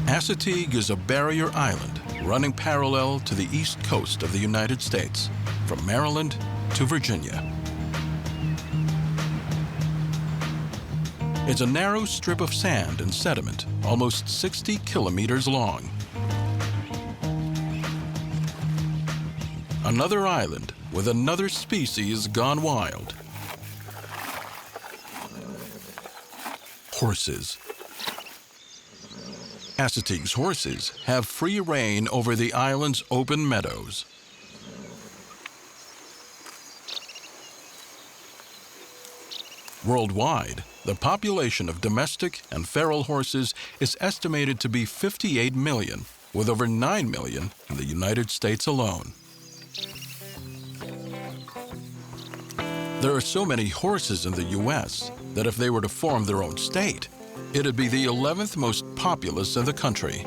Assateague is a barrier island running parallel to the east coast of the United States, from Maryland to Virginia. It's a narrow strip of sand and sediment, almost 60 kilometers long. Another island with another species gone wild. Horses. Assateague's horses have free rein over the island's open meadows. Worldwide, the population of domestic and feral horses is estimated to be 58 million, with over 9 million in the United States alone. There are so many horses in the U.S. that if they were to form their own state, it'd be the 11th most populous in the country.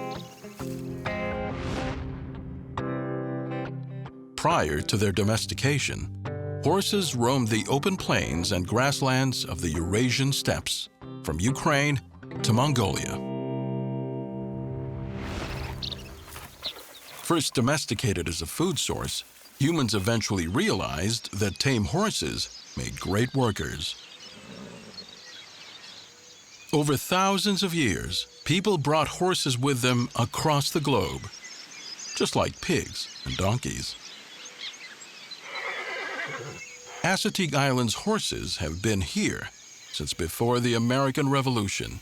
Prior to their domestication, horses roamed the open plains and grasslands of the Eurasian steppes, from Ukraine to Mongolia. First domesticated as a food source, humans eventually realized that tame horses made great workers. Over thousands of years, people brought horses with them across the globe, just like pigs and donkeys. Assateague Island's horses have been here since before the American Revolution.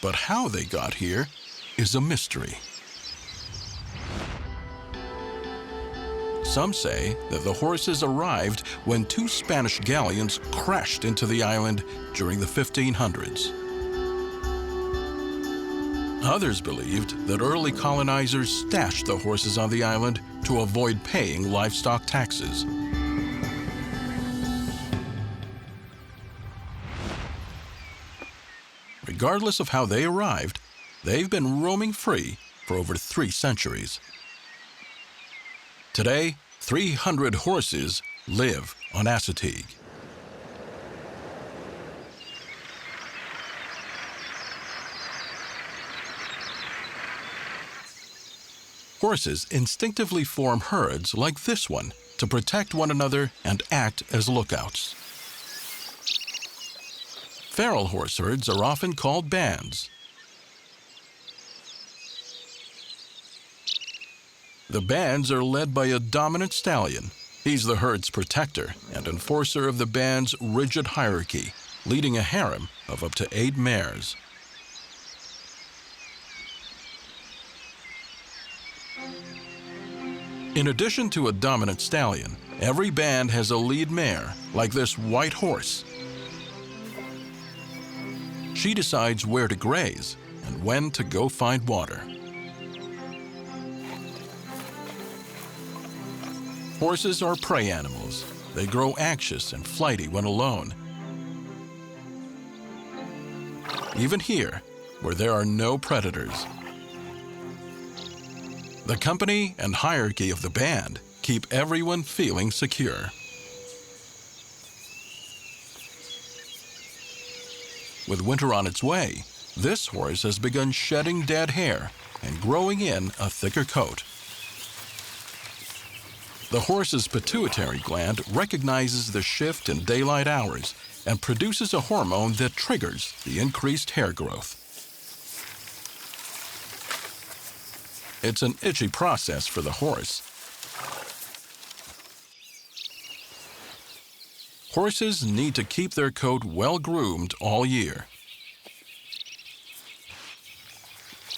But how they got here is a mystery. Some say that the horses arrived when two Spanish galleons crashed into the island during the 1500s. Others believed that early colonizers stashed the horses on the island to avoid paying livestock taxes. Regardless of how they arrived, they've been roaming free for over 3 centuries. Today, 300 horses live on Assateague. Horses instinctively form herds like this one to protect one another and act as lookouts. Feral horse herds are often called bands. The bands are led by a dominant stallion. He's the herd's protector and enforcer of the band's rigid hierarchy, leading a harem of up to 8 mares. In addition to a dominant stallion, every band has a lead mare, like this white horse. She decides where to graze and when to go find water. Horses are prey animals. They grow anxious and flighty when alone. Even here, where there are no predators. The company and hierarchy of the band keep everyone feeling secure. With winter on its way, this horse has begun shedding dead hair and growing in a thicker coat. The horse's pituitary gland recognizes the shift in daylight hours and produces a hormone that triggers the increased hair growth. It's an itchy process for the horse. Horses need to keep their coat well groomed all year.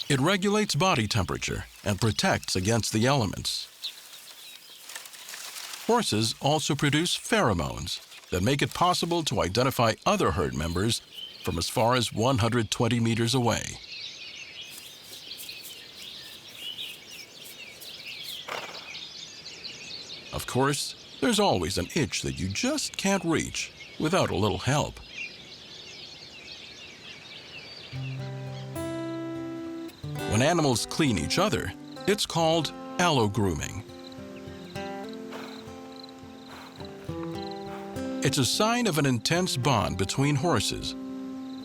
It regulates body temperature and protects against the elements. Horses also produce pheromones that make it possible to identify other herd members from as far as 120 meters away. Of course, there's always an itch that you just can't reach without a little help. When animals clean each other, it's called allo-grooming. It's a sign of an intense bond between horses.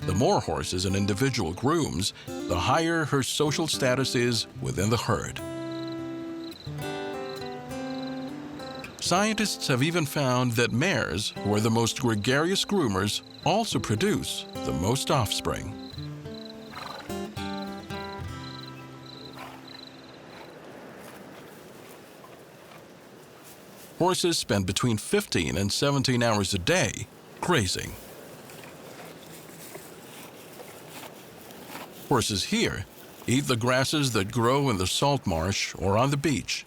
The more horses an individual grooms, the higher her social status is within the herd. Scientists have even found that mares, who are the most gregarious groomers, also produce the most offspring. Horses spend between 15 and 17 hours a day grazing. Horses here eat the grasses that grow in the salt marsh or on the beach.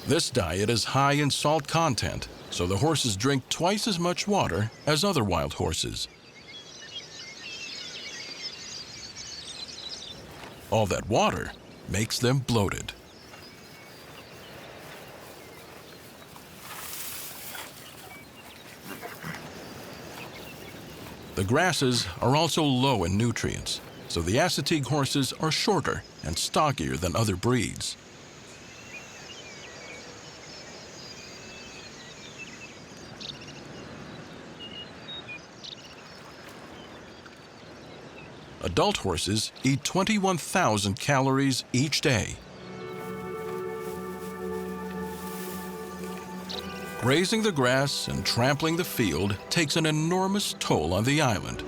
This diet is high in salt content, so the horses drink twice as much water as other wild horses. All that water makes them bloated. The grasses are also low in nutrients, so the Assateague horses are shorter and stockier than other breeds. Adult horses eat 21,000 calories each day. Grazing the grass and trampling the field takes an enormous toll on the island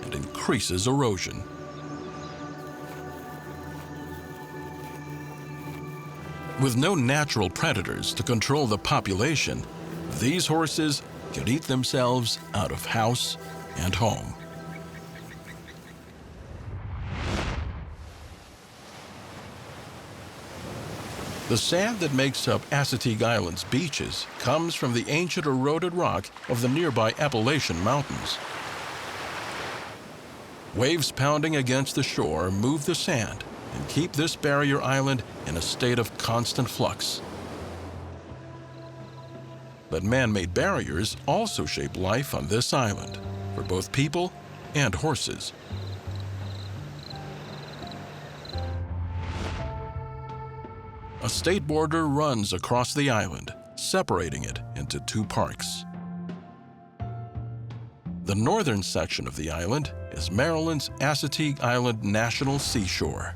and increases erosion. With no natural predators to control the population, these horses can eat themselves out of house and home. The sand that makes up Assateague Island's beaches comes from the ancient eroded rock of the nearby Appalachian Mountains. Waves pounding against the shore move the sand and keep this barrier island in a state of constant flux. But man-made barriers also shape life on this island, for both people and horses. A state border runs across the island, separating it into two parks. The northern section of the island is Maryland's Assateague Island National Seashore.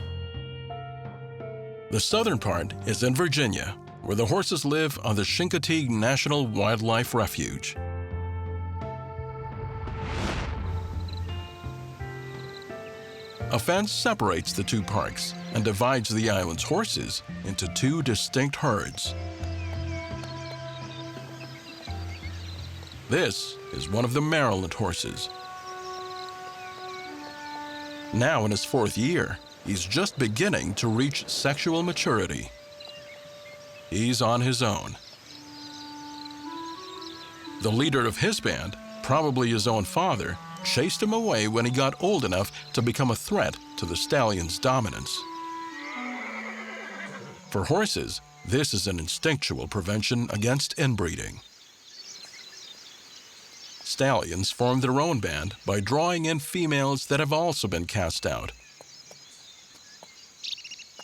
The southern part is in Virginia, where the horses live on the Assateague National Wildlife Refuge. A fence separates the two parks and divides the island's horses into two distinct herds. This is one of the Maryland horses. Now in his fourth year, he's just beginning to reach sexual maturity. He's on his own. The leader of his band, probably his own father, chased him away when he got old enough to become a threat to the stallion's dominance. For horses, this is an instinctual prevention against inbreeding. Stallions form their own band by drawing in females that have also been cast out,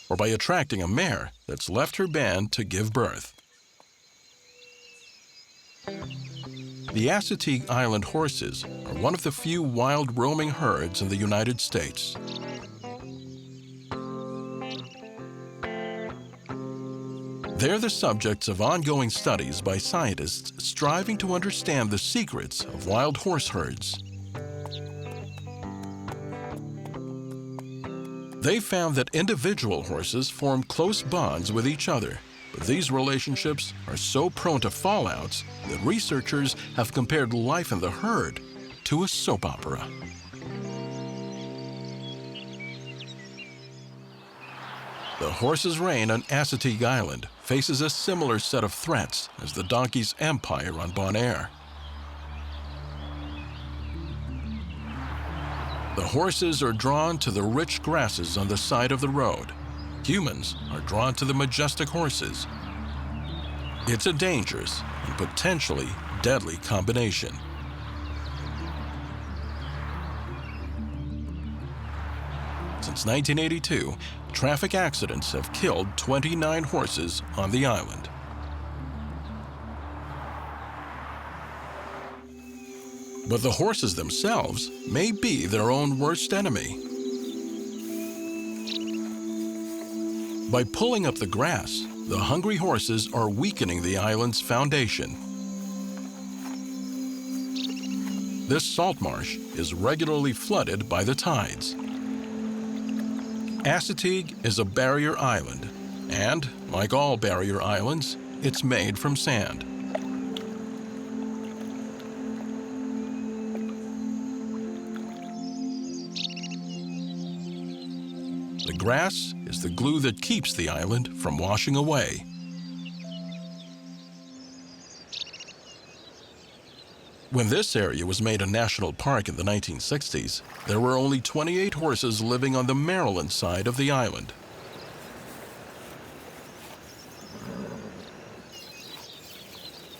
or by attracting a mare that's left her band to give birth. The Assateague Island horses are one of the few wild roaming herds in the United States. They're the subjects of ongoing studies by scientists striving to understand the secrets of wild horse herds. They found that individual horses form close bonds with each other, but these relationships are so prone to fallouts that researchers have compared life in the herd to a soap opera. The horse's reign on Assateague Island faces a similar set of threats as the donkey's empire on Bonaire. The horses are drawn to the rich grasses on the side of the road. Humans are drawn to the majestic horses. It's a dangerous and potentially deadly combination. Since 1982, traffic accidents have killed 29 horses on the island. But the horses themselves may be their own worst enemy. By pulling up the grass, the hungry horses are weakening the island's foundation. This salt marsh is regularly flooded by the tides. Assateague is a barrier island, and, like all barrier islands, it's made from sand. The grass is the glue that keeps the island from washing away. When this area was made a national park in the 1960s, there were only 28 horses living on the Maryland side of the island.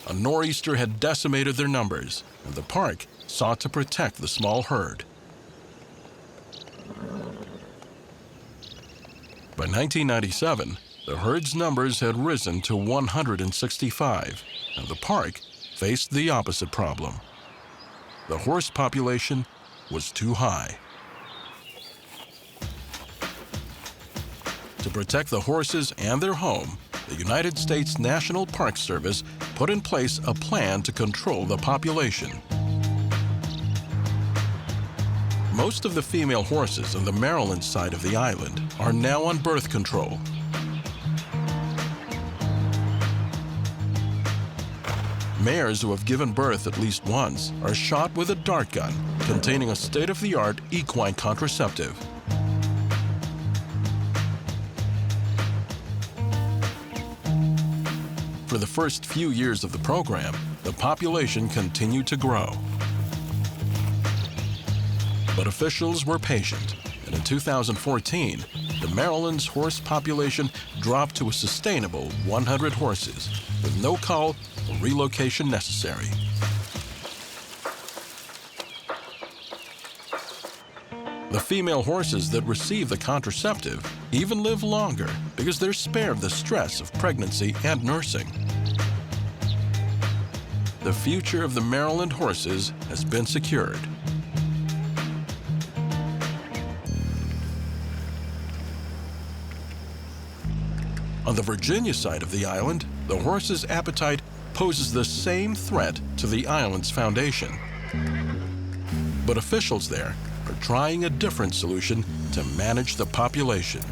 A nor'easter had decimated their numbers, and the park sought to protect the small herd. By 1997, the herd's numbers had risen to 165, and the park faced the opposite problem. The horse population was too high. To protect the horses and their home, the United States National Park Service put in place a plan to control the population. Most of the female horses on the Maryland side of the island are now on birth control. Mares who have given birth at least once are shot with a dart gun containing a state-of-the-art equine contraceptive. For the first few years of the program, the population continued to grow. But officials were patient, and in 2014, the Maryland's horse population dropped to a sustainable 100 horses, with no cull or relocation necessary. The female horses that receive the contraceptive even live longer because they're spared the stress of pregnancy and nursing. The future of the Maryland horses has been secured. On the Virginia side of the island, the horse's appetite poses the same threat to the island's foundation. But officials there are trying a different solution to manage the population.